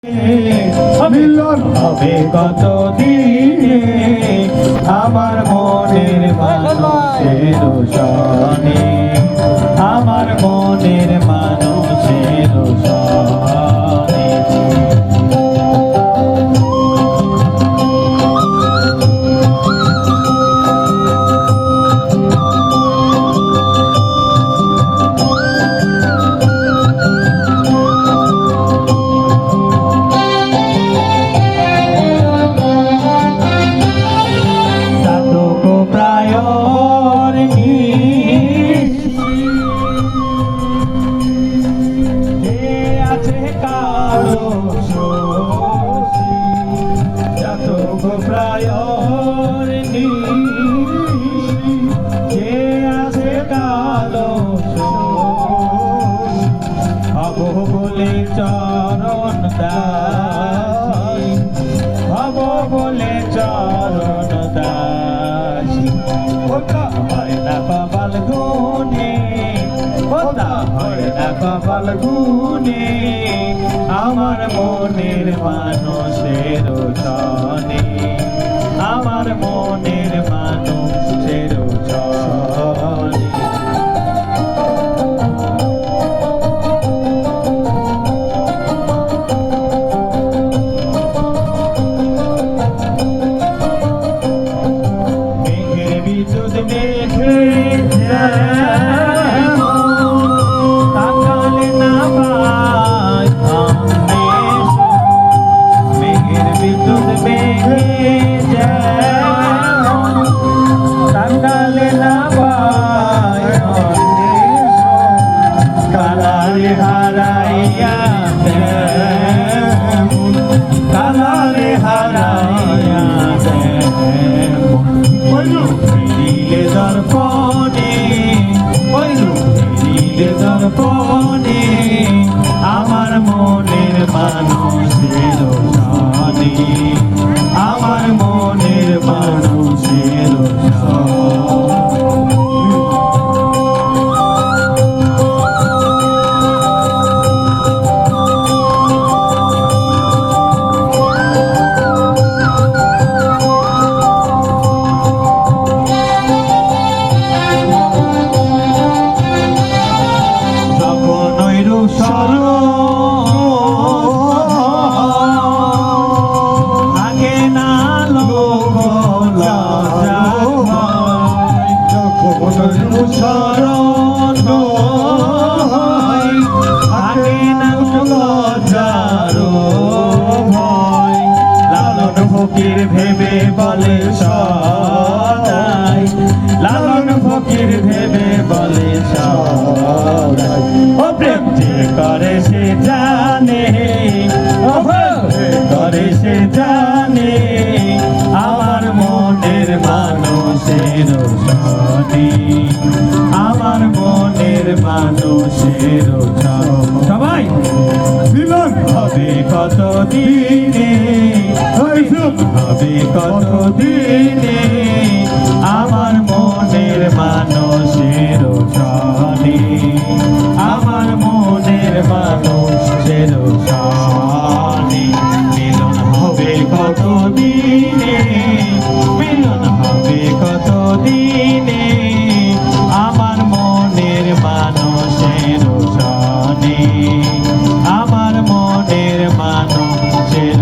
মিলন হবে কত দিনে আমার মনের মানুষের সনে, আমার মনের মানুষের সনে। বলে চরণ দাসী, হব বলে চরণ দাসী। ওটা হয় না কপাল গুনে, ওটা হয় না কপাল গুনে আমার মনের মানুষের সনে, আমার মনের মানুষের সনে। আমার মনের মানুষের সনে, আমার মনের মানুষের ভেবে বলে সদাই, লালন ফকির ভেবে বলে সদাই। ও প্রেম যে করে সে জানে, ও করে সে জানে আমার মনের মানুষের সনে, আমার মনের মানুষের সবাই। মিলন হবে কত দিনে, হবে কত দিনে আমার মনের মানুষের সনে, আমার মনের মানুষের সনে। মিলন হবে কত দিনে, মিলন হবে কত দিনে আমার মনের মানুষের সনে, আমার মনের মানুষের